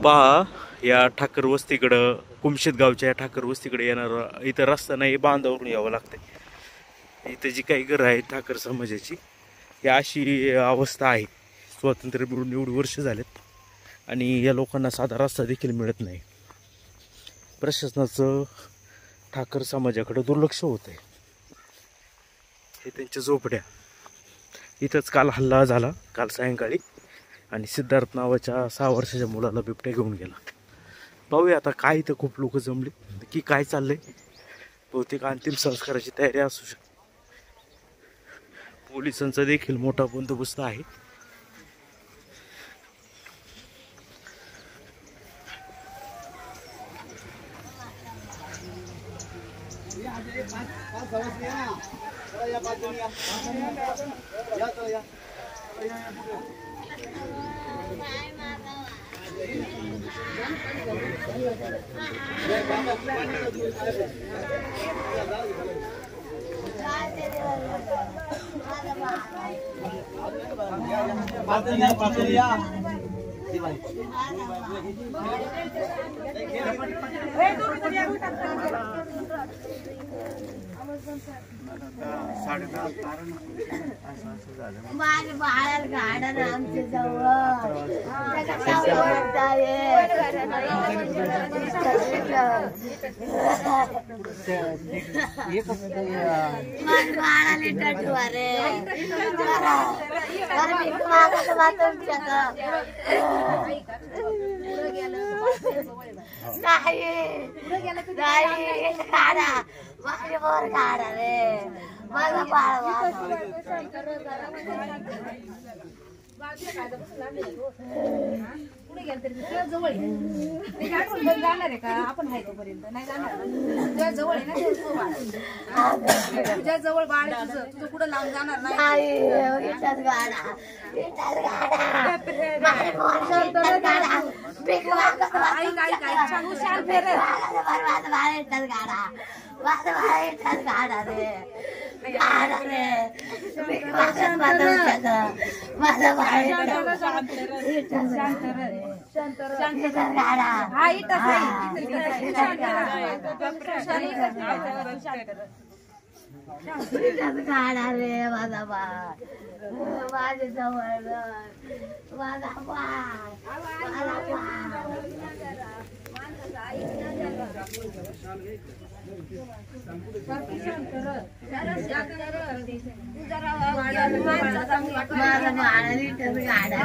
पहा या ठाकर वस्तीकडं कुमशेत गावच्या या ठाकर वस्तीकडे येणार इथं रस्ता नाही, बांधावरून यावं लागतंय। इथं जी काही घरं आहेत ठाकर समाजाची ही अशी अवस्था आहे। स्वातंत्र्य मिळून एवढी वर्ष झालेत आणि या लोकांना साधा रस्ता देखील मिळत नाही। प्रशासनाचं ठाकर समाजाकडे दुर्लक्ष होत आहे। हे त्यांच्या झोपड्या इथंच काल हल्ला झाला, काल सायंकाळी, आणि सिद्धार्थ नावाच्या 6 वर्षाच्या मुलाला बिबट्या घेऊन गेला। पाहूया आता काय इथं खूप लोक जमले की काय चाललंय। बहुतेक अंतिम संस्काराची तयारी असू शकते। पोलिसांचा देखील मोठा बंदोबस्त आहे। माझ्या बाळाला गाडा ना आमच्या जवळ गाडा रे माझा बाळ पुढे गेलं तरी तुझ्या जवळ जाणार आहे का? आपण आहे तोपर्यंत नाही जाणार। तुझ्या जवळ आहे ना, तुझ्या जवळ बाळ आहे तुझं, तुझं कुठं लांब जाणार नाही। गाडा रे माझा बाळ, माझ्या जवळ माझा बाळ, गाडा